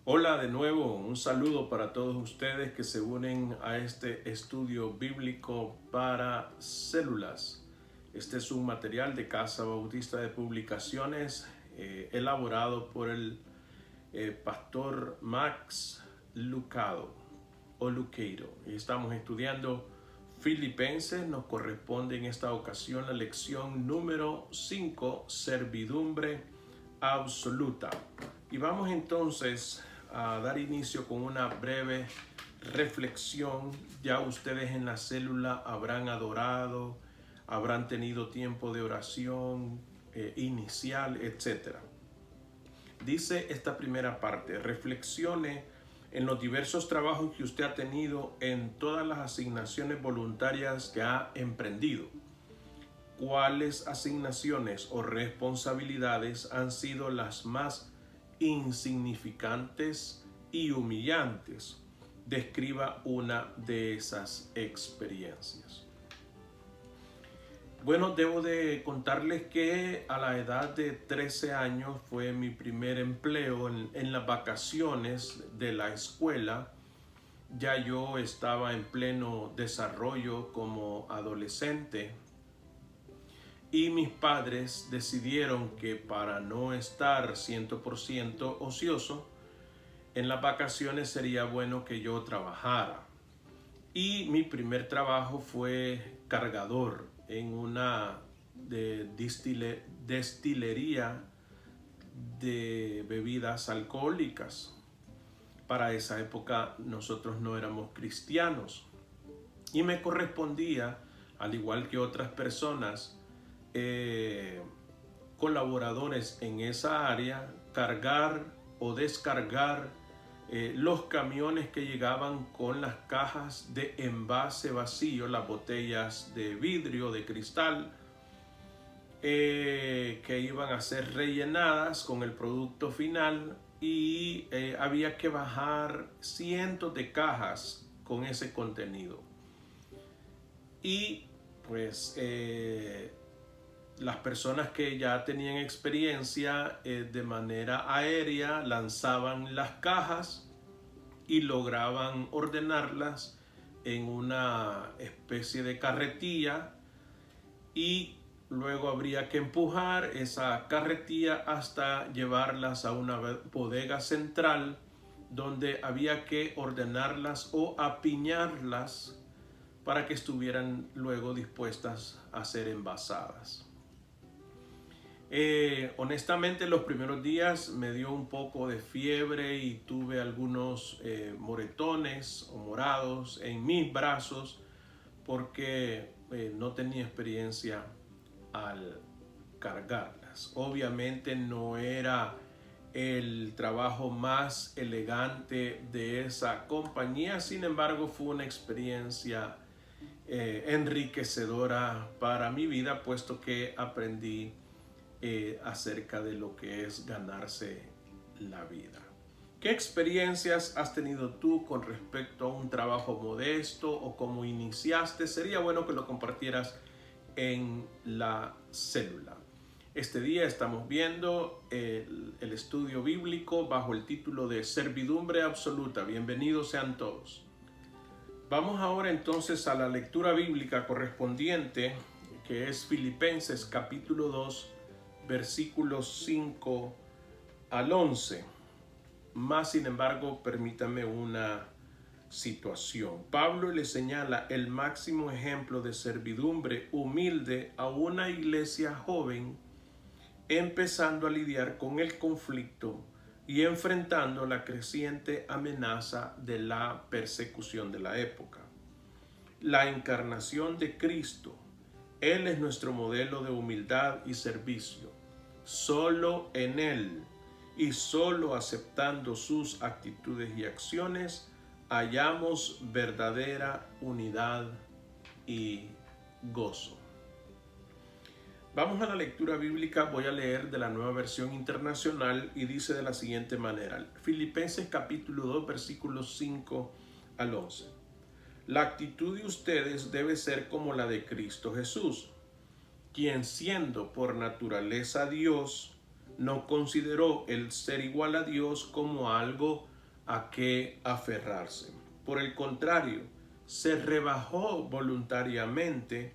Hola de nuevo, un saludo para todos ustedes que se unen a este estudio bíblico para células. Este es un material de Casa Bautista de Publicaciones elaborado por el pastor Max Lucado o Luqueiro. Y estamos estudiando Filipenses. Nos corresponde en esta ocasión la lección número 5, servidumbre absoluta. Y vamos entonces a dar inicio con una breve reflexión. Ya ustedes en la célula habrán adorado, habrán tenido tiempo de oración inicial, etc. Dice esta primera parte: reflexione en los diversos trabajos que usted ha tenido en todas las asignaciones voluntarias que ha emprendido. ¿Cuáles asignaciones o responsabilidades han sido las más insignificantes y humillantes? Describa una de esas experiencias. Bueno, debo de contarles que a la edad de 13 años fue mi primer empleo en las vacaciones de la escuela. Ya yo estaba en pleno desarrollo como adolescente y mis padres decidieron que para no estar 100% ocioso, en las vacaciones sería bueno que yo trabajara. Y mi primer trabajo fue cargador en una destilería de bebidas alcohólicas. Para esa época nosotros no éramos cristianos y me correspondía, al igual que otras personas, colaboradores en esa área, cargar o descargar los camiones que llegaban con las cajas de envase vacío, las botellas de vidrio, de cristal, que iban a ser rellenadas con el producto final, y había que bajar cientos de cajas con ese contenido. Y pues las personas que ya tenían experiencia de manera aérea lanzaban las cajas y lograban ordenarlas en una especie de carretilla, y luego habría que empujar esa carretilla hasta llevarlas a una bodega central donde había que ordenarlas o apiñarlas para que estuvieran luego dispuestas a ser envasadas. Honestamente, los primeros días me dio un poco de fiebre y tuve algunos moretones o morados en mis brazos porque no tenía experiencia al cargarlas. Obviamente no era el trabajo más elegante de esa compañía, sin embargo fue una experiencia enriquecedora para mi vida, puesto que aprendí acerca de lo que es ganarse la vida. ¿Qué experiencias has tenido tú con respecto a un trabajo modesto o cómo iniciaste? Sería bueno que lo compartieras en la célula. Este día estamos viendo el estudio bíblico bajo el título de Servidumbre Absoluta. Bienvenidos sean todos. Vamos ahora entonces a la lectura bíblica correspondiente, que es Filipenses capítulo 2, versículos 5 al 11. Más sin embargo, permítame una situación. Pablo le señala el máximo ejemplo de servidumbre humilde a una iglesia joven, empezando a lidiar con el conflicto y enfrentando la creciente amenaza de la persecución de la época. La encarnación de Cristo. Él es nuestro modelo de humildad y servicio. Solo en Él y solo aceptando sus actitudes y acciones hallamos verdadera unidad y gozo. Vamos a la lectura bíblica. Voy a leer de la Nueva Versión Internacional y dice de la siguiente manera: Filipenses capítulo 2 versículos 5 al 11. La actitud de ustedes debe ser como la de Cristo Jesús, quien siendo por naturaleza Dios, no consideró el ser igual a Dios como algo a qué aferrarse. Por el contrario, se rebajó voluntariamente,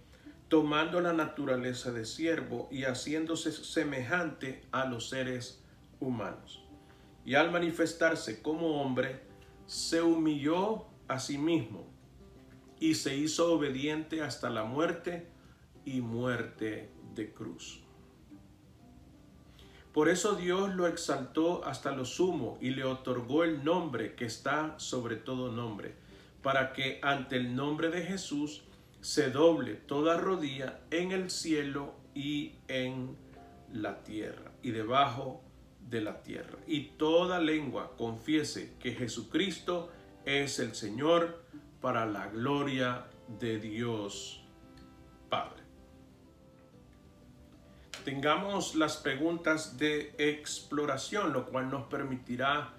tomando la naturaleza de siervo y haciéndose semejante a los seres humanos. Y al manifestarse como hombre, se humilló a sí mismo y se hizo obediente hasta la muerte y muerte de cruz. Por eso Dios lo exaltó hasta lo sumo y le otorgó el nombre que está sobre todo nombre, para que ante el nombre de Jesús se doble toda rodilla en el cielo y en la tierra y debajo de la tierra, y toda lengua confiese que Jesucristo es el Señor, para la gloria de Dios Padre. Tengamos las preguntas de exploración, lo cual nos permitirá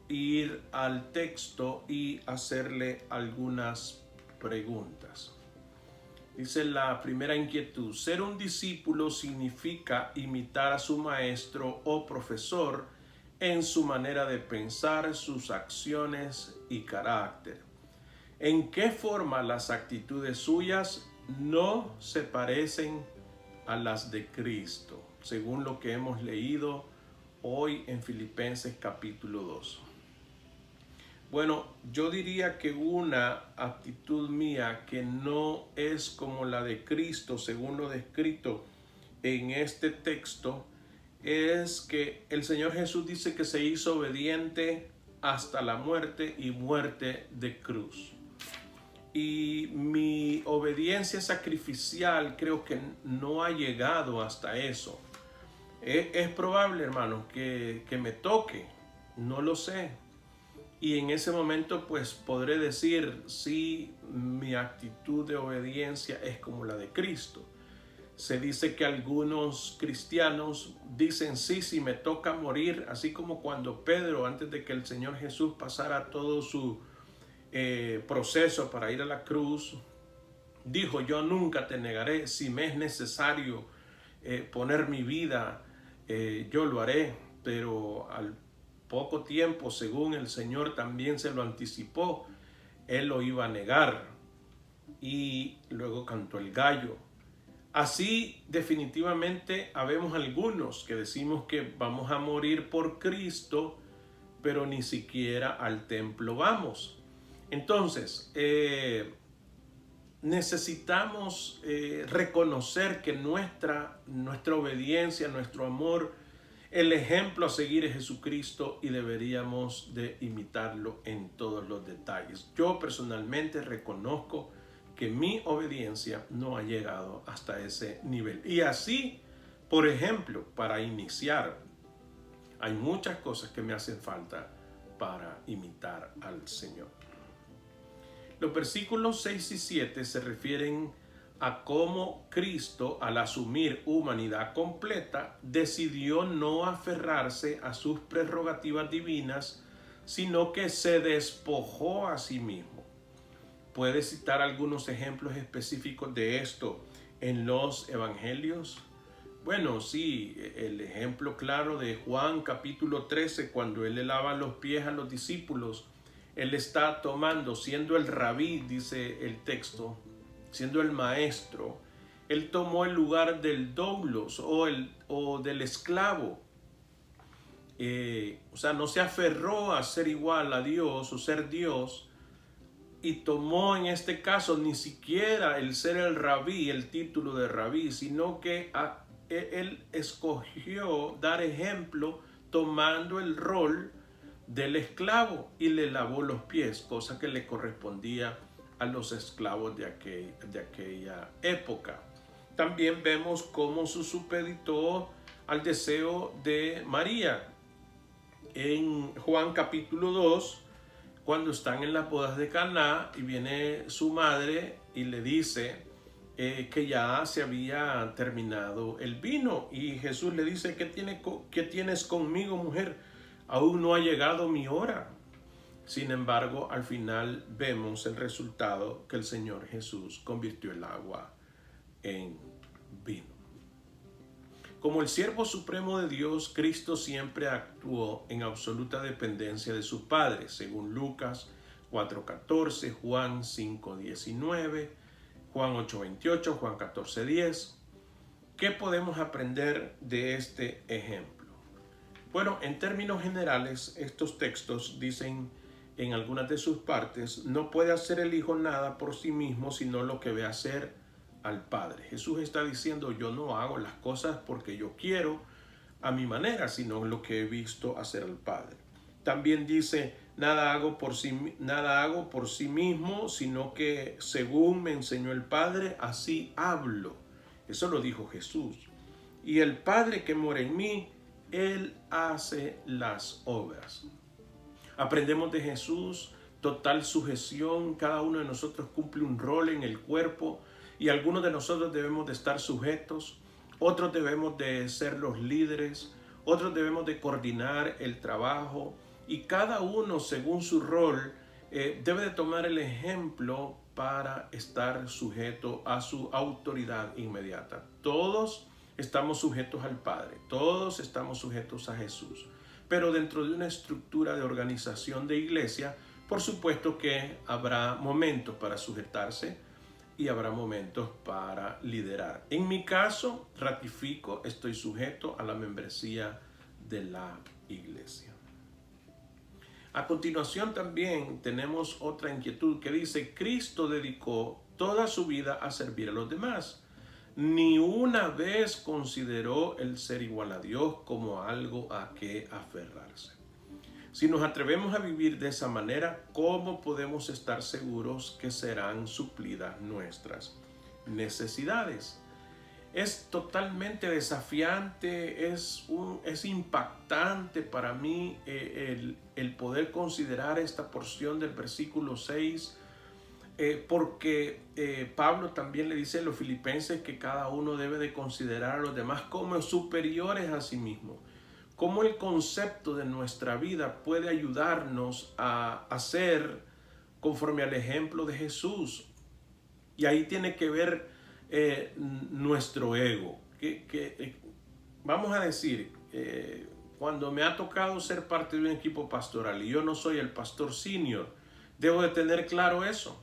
ir al texto y hacerle algunas preguntas. Dice la primera inquietud: ser un discípulo significa imitar a su maestro o profesor en su manera de pensar, sus acciones y carácter. ¿En qué forma las actitudes suyas no se parecen a las de Cristo? Según lo que hemos leído hoy en Filipenses capítulo 2. Bueno, yo diría que una actitud mía que no es como la de Cristo, según lo descrito en este texto, es que el Señor Jesús dice que se hizo obediente hasta la muerte y muerte de cruz. Y mi obediencia sacrificial creo que no ha llegado hasta eso. Es probable, hermanos, que me toque, no lo sé. Y en ese momento pues podré decir si mi actitud de obediencia es como la de Cristo. Se dice que algunos cristianos dicen: sí, si me toca morir, así como cuando Pedro, antes de que el Señor Jesús pasara todo su proceso para ir a la cruz, dijo: yo nunca te negaré, si me es necesario poner mi vida, yo lo haré. Pero al poco tiempo, según el Señor también se lo anticipó, él lo iba a negar, y luego cantó el gallo. Así definitivamente habemos algunos que decimos que vamos a morir por Cristo, pero ni siquiera al templo vamos. Entonces, necesitamos reconocer que nuestra obediencia, nuestro amor, el ejemplo a seguir es Jesucristo, y deberíamos de imitarlo en todos los detalles. Yo personalmente reconozco que mi obediencia no ha llegado hasta ese nivel. Y así, por ejemplo, para iniciar, hay muchas cosas que me hacen falta para imitar al Señor. Los versículos 6 y 7 se refieren a cómo Cristo, al asumir humanidad completa, decidió no aferrarse a sus prerrogativas divinas, sino que se despojó a sí mismo. ¿Puede citar algunos ejemplos específicos de esto en los evangelios? Bueno, sí, el ejemplo claro de Juan capítulo 13, cuando él le lava los pies a los discípulos, él está tomando, siendo el rabí, dice el texto, siendo el maestro, él tomó el lugar del doulos o del esclavo. O sea, no se aferró a ser igual a Dios o ser Dios, y tomó en este caso ni siquiera el ser el rabí, el título de rabí, sino que él escogió dar ejemplo tomando el rol del esclavo, y le lavó los pies, cosa que le correspondía a los esclavos de aquella época. También vemos cómo se supeditó al deseo de María. En Juan capítulo 2, cuando están en las bodas de Caná y viene su madre y le dice que ya se había terminado el vino, y Jesús le dice: ¿Qué tienes conmigo, mujer? Aún no ha llegado mi hora. Sin embargo, al final vemos el resultado, que el Señor Jesús convirtió el agua en vino. Como el siervo supremo de Dios, Cristo siempre actuó en absoluta dependencia de su Padre, según Lucas 4:14, Juan 5:19, Juan 8:28, Juan 14:10. ¿Qué podemos aprender de este ejemplo? Bueno, en términos generales, estos textos dicen en algunas de sus partes, no puede hacer el Hijo nada por sí mismo, sino lo que ve hacer al Padre. Jesús está diciendo, yo no hago las cosas porque yo quiero a mi manera, sino lo que he visto hacer al Padre. También dice, nada hago por sí mismo, sino que según me enseñó el Padre, así hablo. Eso lo dijo Jesús. Y el Padre que mora en mí, Él hace las obras. Aprendemos de Jesús, total sujeción. Cada uno de nosotros cumple un rol en el cuerpo y algunos de nosotros debemos de estar sujetos, otros debemos de ser los líderes, otros debemos de coordinar el trabajo y cada uno según su rol debe de tomar el ejemplo para estar sujeto a su autoridad inmediata. Todos estamos sujetos al Padre, todos estamos sujetos a Jesús. Pero dentro de una estructura de organización de iglesia, por supuesto que habrá momentos para sujetarse y habrá momentos para liderar. En mi caso, ratifico, estoy sujeto a la membresía de la iglesia. A continuación también tenemos otra inquietud que dice, Cristo dedicó toda su vida a servir a los demás. Ni una vez consideró el ser igual a Dios como algo a que aferrarse. Si nos atrevemos a vivir de esa manera, ¿cómo podemos estar seguros que serán suplidas nuestras necesidades? Es totalmente desafiante, es impactante para mí el poder considerar esta porción del versículo 6, porque Pablo también le dice a los filipenses que cada uno debe de considerar a los demás como superiores a sí mismo. Cómo el concepto de nuestra vida puede ayudarnos a hacer conforme al ejemplo de Jesús. Y ahí tiene que ver nuestro ego. Vamos a decir, cuando me ha tocado ser parte de un equipo pastoral y yo no soy el pastor senior, debo de tener claro eso.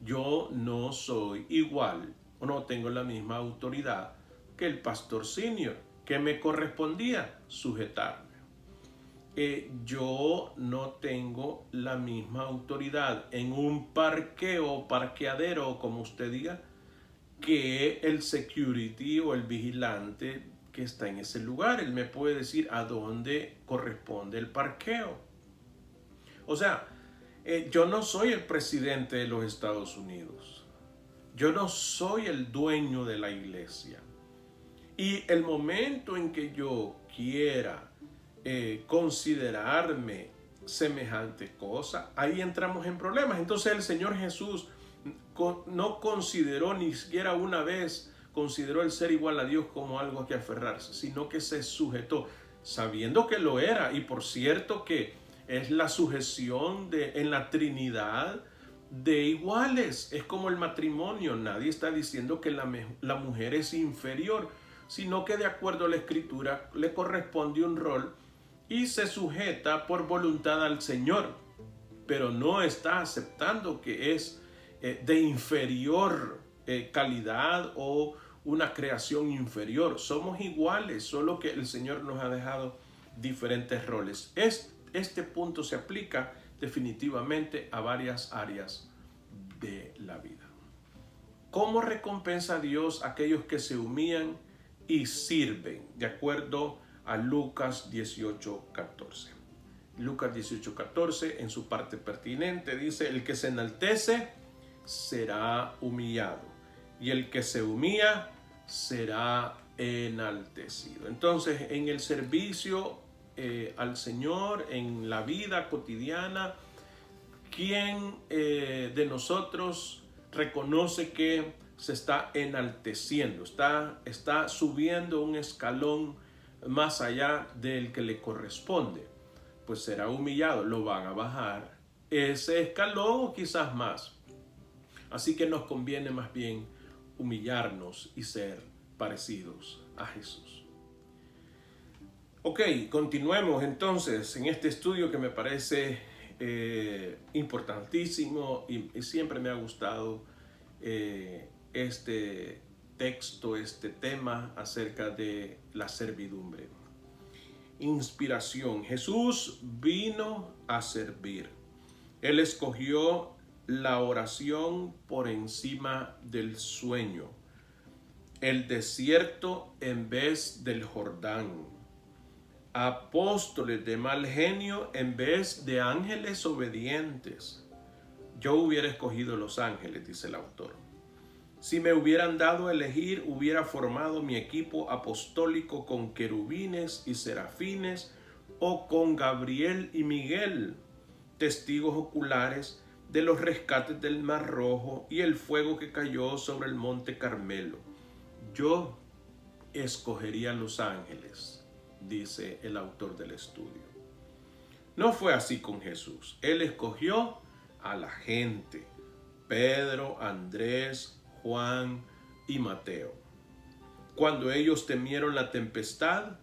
Yo no soy igual o no tengo la misma autoridad que el pastor senior, que me correspondía sujetarme. Yo no tengo la misma autoridad en un parqueo, parqueadero, como usted diga, que el security o el vigilante que está en ese lugar. Él me puede decir a dónde corresponde el parqueo. O sea, yo no soy el presidente de los Estados Unidos. Yo no soy el dueño de la iglesia. Y el momento en que yo quiera considerarme semejante cosa, ahí entramos en problemas. Entonces el Señor Jesús no consideró, ni siquiera una vez consideró el ser igual a Dios como algo a que aferrarse, sino que se sujetó, sabiendo que lo era. Y por cierto que es la sujeción en la Trinidad de iguales. Es como el matrimonio. Nadie está diciendo que la mujer es inferior, sino que de acuerdo a la Escritura le corresponde un rol y se sujeta por voluntad al Señor, pero no está aceptando que es de inferior calidad o una creación inferior. Somos iguales, solo que el Señor nos ha dejado diferentes roles. Este punto se aplica definitivamente a varias áreas de la vida. ¿Cómo recompensa a Dios a aquellos que se humillan y sirven? De acuerdo a Lucas 18:14. Lucas 18:14 en su parte pertinente dice, el que se enaltece será humillado y el que se humilla será enaltecido. Entonces, en el servicio al Señor, en la vida cotidiana, ¿quién de nosotros reconoce que se está enalteciendo, está subiendo un escalón más allá del que le corresponde? Pues será humillado, lo van a bajar ese escalón o quizás más. Así que nos conviene más bien humillarnos y ser parecidos a Jesús. Ok, continuemos entonces en este estudio que me parece importantísimo y siempre me ha gustado este texto, este tema acerca de la servidumbre. Inspiración. Jesús vino a servir. Él escogió la oración por encima del sueño, el desierto en vez del Jordán, apóstoles de mal genio en vez de ángeles obedientes. Yo hubiera escogido los ángeles, dice el autor. Si me hubieran dado a elegir, hubiera formado mi equipo apostólico con querubines y serafines o con Gabriel y Miguel, testigos oculares de los rescates del Mar Rojo y el fuego que cayó sobre el monte Carmelo. Yo escogería los ángeles, dice el autor del estudio. No fue así con Jesús. Él escogió a la gente: Pedro, Andrés, Juan y Mateo. Cuando ellos temieron la tempestad,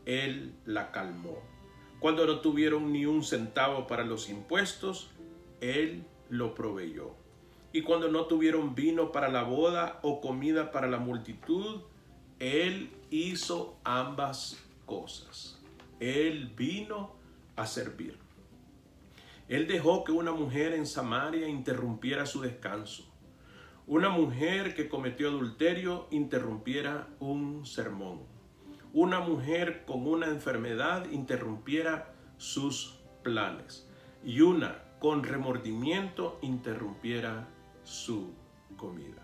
Él la calmó. Cuando no tuvieron ni un centavo para los impuestos, Él lo proveyó. Y cuando no tuvieron vino para la boda o comida para la multitud, Él hizo ambas cosas. Él vino a servir. Él dejó que una mujer en Samaria interrumpiera su descanso. Una mujer que cometió adulterio interrumpiera un sermón. Una mujer con una enfermedad interrumpiera sus planes. Y una con remordimiento interrumpiera su comida.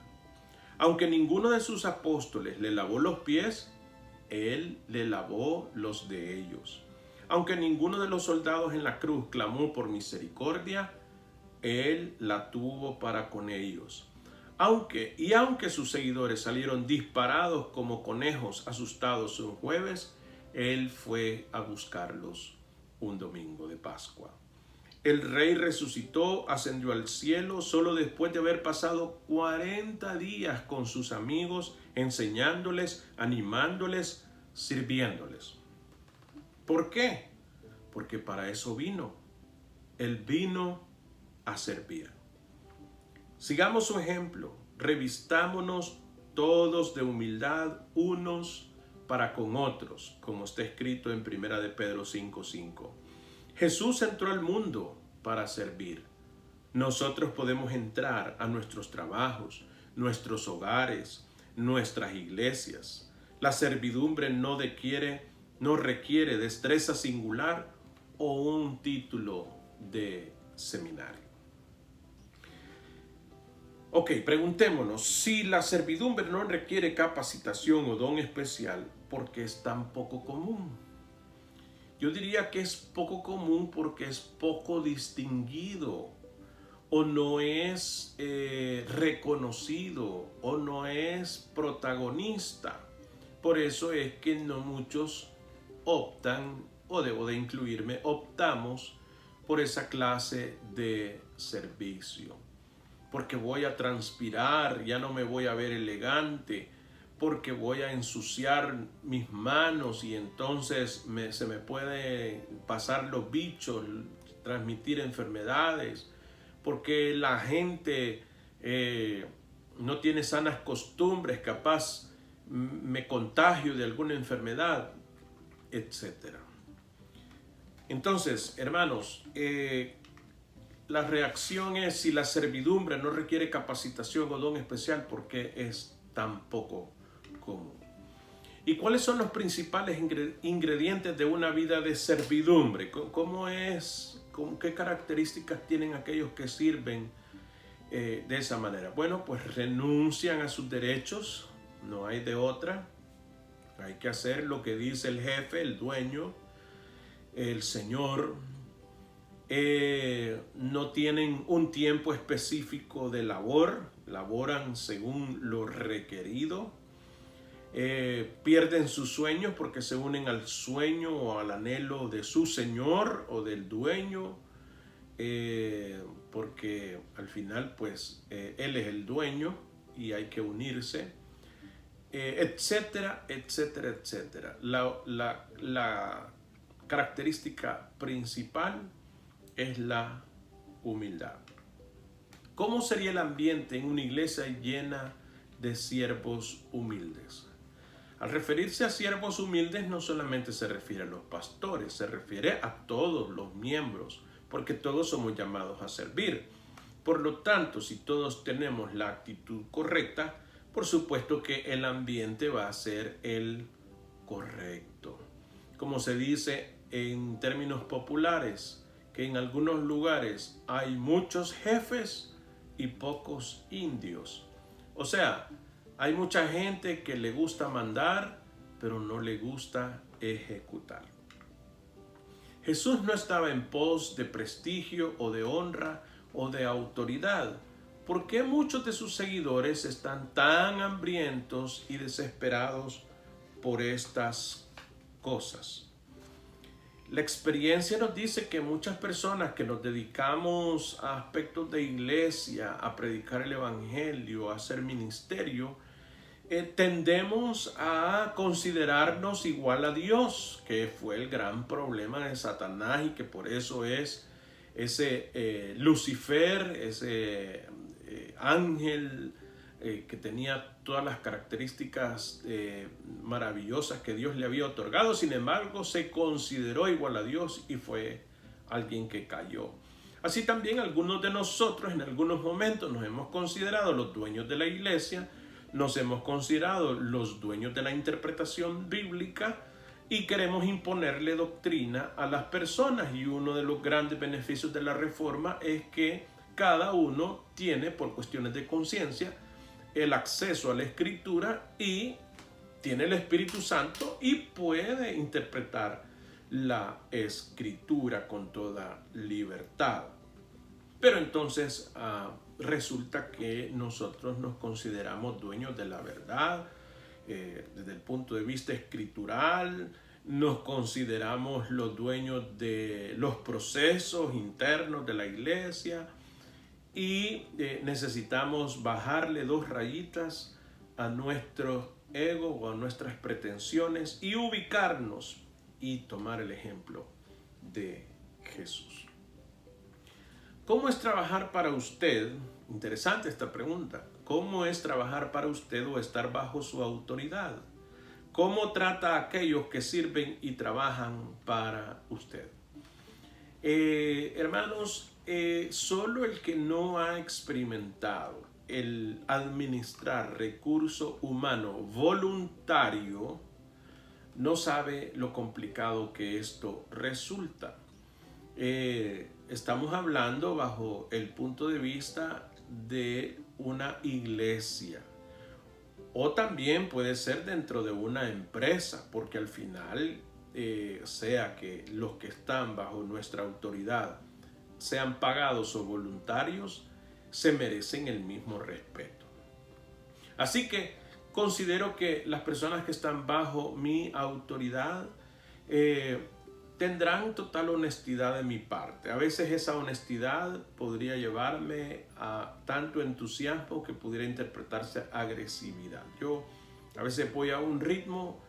Aunque ninguno de sus apóstoles le lavó los pies, Él le lavó los de ellos. Aunque ninguno de los soldados en la cruz clamó por misericordia, Él la tuvo para con ellos. Aunque sus seguidores salieron disparados como conejos asustados un jueves, Él fue a buscarlos un domingo de Pascua. El Rey resucitó, ascendió al cielo solo después de haber pasado 40 días con sus amigos, enseñándoles, animándoles, sirviéndoles. ¿Por qué? Porque para eso vino. Él vino a servir. Sigamos su ejemplo, revistámonos todos de humildad unos para con otros, como está escrito en 1 de Pedro 5:5. Jesús entró al mundo para servir. Nosotros podemos entrar a nuestros trabajos, nuestros hogares, nuestras iglesias. La servidumbre no requiere destreza singular o un título de seminario. Ok, preguntémonos, si la servidumbre no requiere capacitación o don especial, ¿por qué es tan poco común? Yo diría que es poco común porque es poco distinguido o no es reconocido o no es protagonista. Por eso es que no muchos optan, o debo de incluirme, optamos por esa clase de servicio. Porque voy a transpirar, ya no me voy a ver elegante, porque voy a ensuciar mis manos y entonces se me puede pasar los bichos, transmitir enfermedades, porque la gente no tiene sanas costumbres, capaz me contagio de alguna enfermedad, etc. Entonces, hermanos, la reacción es: si la servidumbre no requiere capacitación o don especial, ¿por qué es tan poco común? ¿Y cuáles son los principales ingredientes de una vida de servidumbre? ¿Qué características tienen aquellos que sirven de esa manera? Bueno, pues renuncian a sus derechos, no hay de otra. Hay que hacer lo que dice el jefe, el dueño, el señor. No tienen un tiempo específico de labor, laboran según lo requerido. Pierden sus sueños porque se unen al sueño o al anhelo de su señor o del dueño, porque al final pues él es el dueño y hay que unirse. etcétera, etcétera, etcétera. La característica principal es la humildad. ¿Cómo sería el ambiente en una iglesia llena de siervos humildes? Al referirse a siervos humildes no solamente se refiere a los pastores, se refiere a todos los miembros, porque todos somos llamados a servir. Por lo tanto, si todos tenemos la actitud correcta, por supuesto que el ambiente va a ser el correcto. Como se dice en términos populares, que en algunos lugares hay muchos jefes y pocos indios. O sea, hay mucha gente que le gusta mandar, pero no le gusta ejecutar. Jesús no estaba en pos de prestigio o de honra o de autoridad. ¿Por qué muchos de sus seguidores están tan hambrientos y desesperados por estas cosas? La experiencia nos dice que muchas personas que nos dedicamos a aspectos de iglesia, a predicar el evangelio, a hacer ministerio, tendemos a considerarnos igual a Dios, que fue el gran problema de Satanás y que por eso es ese Lucifer, ese ángel que tenía todas las características maravillosas que Dios le había otorgado. Sin embargo, se consideró igual a Dios y fue alguien que cayó. Así también algunos de nosotros en algunos momentos nos hemos considerado los dueños de la iglesia, nos hemos considerado los dueños de la interpretación bíblica y queremos imponerle doctrina a las personas. Y uno de los grandes beneficios de la reforma es que cada uno tiene, por cuestiones de conciencia, el acceso a la escritura y tiene el Espíritu Santo y puede interpretar la escritura con toda libertad. Pero entonces resulta que nosotros nos consideramos dueños de la verdad desde el punto de vista escritural, nos consideramos los dueños de los procesos internos de la iglesia y necesitamos bajarle 2 rayitas a nuestro ego o a nuestras pretensiones y ubicarnos y tomar el ejemplo de Jesús. ¿Cómo es trabajar para usted? Interesante esta pregunta. ¿Cómo es trabajar para usted o estar bajo su autoridad? ¿Cómo trata a aquellos que sirven y trabajan para usted? Hermanos, solo el que no ha experimentado el administrar recurso humano voluntario no sabe lo complicado que esto resulta. Estamos hablando bajo el punto de vista de una iglesia o también puede ser dentro de una empresa, porque al final sea que los que están bajo nuestra autoridad sean pagados o voluntarios, se merecen el mismo respeto. Así que considero que las personas que están bajo mi autoridad tendrán total honestidad de mi parte. A veces esa honestidad podría llevarme a tanto entusiasmo que pudiera interpretarse agresividad. Yo a veces voy a un ritmo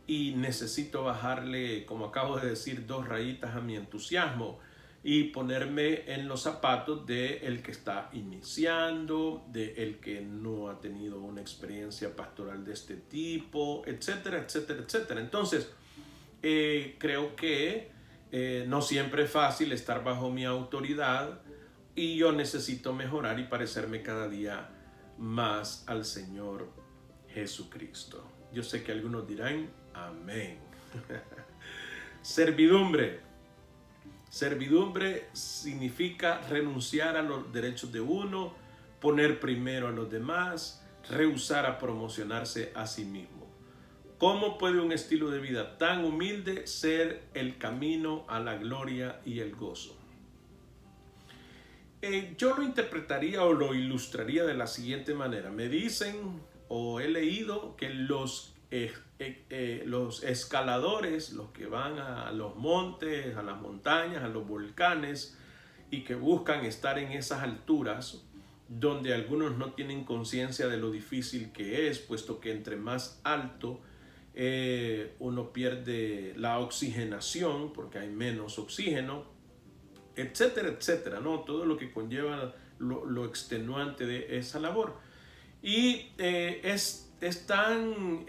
y necesito bajarle, como acabo de decir, 2 rayitas a mi entusiasmo y ponerme en los zapatos del que está iniciando, del que no ha tenido una experiencia pastoral de este tipo, etcétera, etcétera, etcétera. Entonces, creo que no siempre es fácil estar bajo mi autoridad y yo necesito mejorar y parecerme cada día más al Señor Jesucristo. Yo sé que algunos dirán, amén. Servidumbre. Servidumbre significa renunciar a los derechos de uno, poner primero a los demás, rehusar a promocionarse a sí mismo. ¿Cómo puede un estilo de vida tan humilde ser el camino a la gloria y el gozo? Yo lo interpretaría o lo ilustraría de la siguiente manera. Me dicen o he leído que los escaladores, los que van a los montes, a las montañas, a los volcanes y que buscan estar en esas alturas, donde algunos no tienen conciencia de lo difícil que es, puesto que entre más alto uno pierde la oxigenación porque hay menos oxígeno, etcétera, etcétera, ¿no? Todo lo que conlleva lo extenuante de esa labor. Y es tan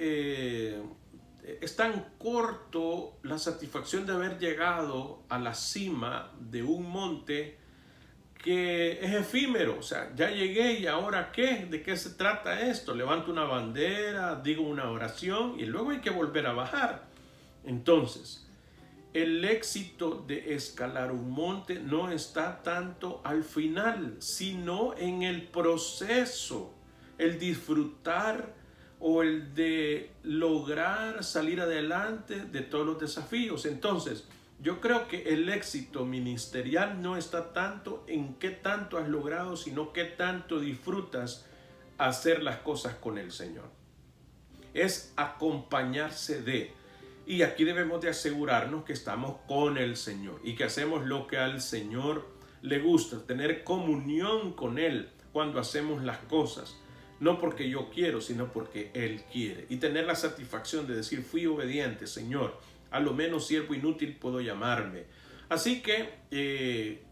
corto la satisfacción de haber llegado a la cima de un monte que es efímero. O sea, ya llegué y ahora ¿qué? ¿De qué se trata esto? Levanto una bandera, digo una oración y luego hay que volver a bajar. Entonces, el éxito de escalar un monte no está tanto al final, sino en el proceso, el disfrutar o el de lograr salir adelante de todos los desafíos. Entonces, yo creo que el éxito ministerial no está tanto en qué tanto has logrado, sino qué tanto disfrutas hacer las cosas con el Señor. Es acompañarse de. Y aquí debemos de asegurarnos que estamos con el Señor y que hacemos lo que al Señor le gusta, tener comunión con Él cuando hacemos las cosas. No porque yo quiero, sino porque Él quiere. Y tener la satisfacción de decir, fui obediente, Señor. A lo menos siervo inútil puedo llamarme. Así que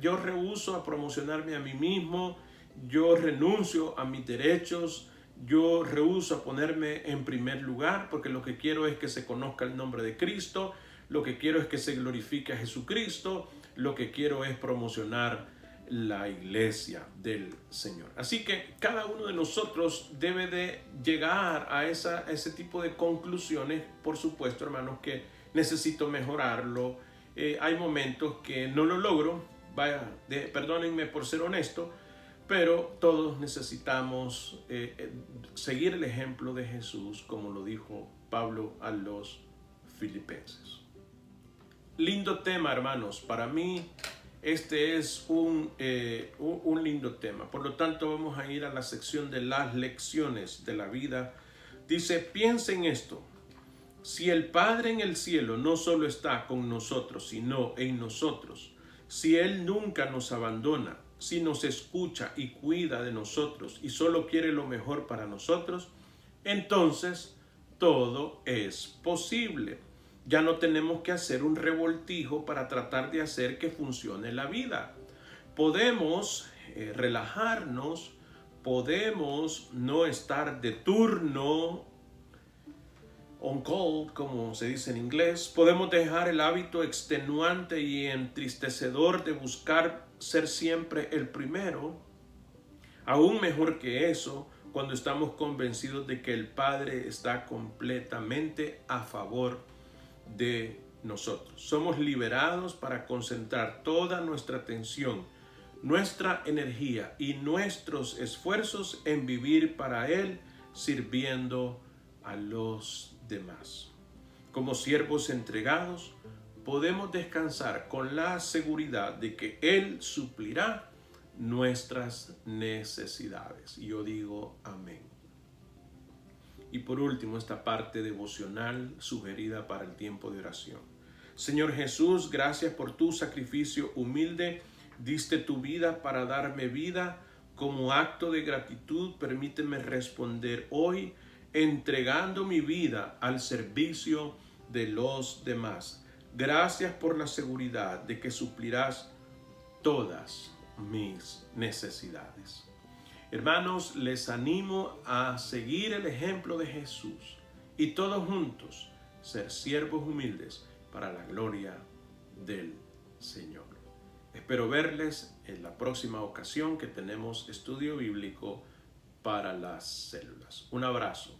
yo rehúso a promocionarme a mí mismo. Yo renuncio a mis derechos. Yo rehúso a ponerme en primer lugar, porque lo que quiero es que se conozca el nombre de Cristo. Lo que quiero es que se glorifique a Jesucristo. Lo que quiero es promocionar la iglesia del Señor. Así que cada uno de nosotros debe de llegar a ese tipo de conclusiones. Por supuesto, hermanos, que necesito mejorarlo. Hay momentos que no lo logro. Perdónenme por ser honesto, pero todos necesitamos seguir el ejemplo de Jesús, como lo dijo Pablo a los filipenses. Lindo tema, hermanos. Para mí este es un lindo tema. Por lo tanto, vamos a ir a la sección de las lecciones de la vida. Dice, piensa en esto. Si el Padre en el cielo no solo está con nosotros, sino en nosotros, si Él nunca nos abandona, si nos escucha y cuida de nosotros y solo quiere lo mejor para nosotros, entonces todo es posible. Ya no tenemos que hacer un revoltijo para tratar de hacer que funcione la vida. Podemos relajarnos, podemos no estar de turno, on call, como se dice en inglés. Podemos dejar el hábito extenuante y entristecedor de buscar ser siempre el primero. Aún mejor que eso, cuando estamos convencidos de que el Padre está completamente a favor de nosotros. Somos liberados para concentrar toda nuestra atención, nuestra energía y nuestros esfuerzos en vivir para Él, sirviendo a los demás. Como siervos entregados, podemos descansar con la seguridad de que Él suplirá nuestras necesidades. Y yo digo amén. Y por último, esta parte devocional sugerida para el tiempo de oración. Señor Jesús, gracias por tu sacrificio humilde. Diste tu vida para darme vida. Como acto de gratitud, permíteme responder hoy entregando mi vida al servicio de los demás. Gracias por la seguridad de que suplirás todas mis necesidades. Hermanos, les animo a seguir el ejemplo de Jesús y todos juntos ser siervos humildes para la gloria del Señor. Espero verles en la próxima ocasión que tenemos estudio bíblico para las células. Un abrazo.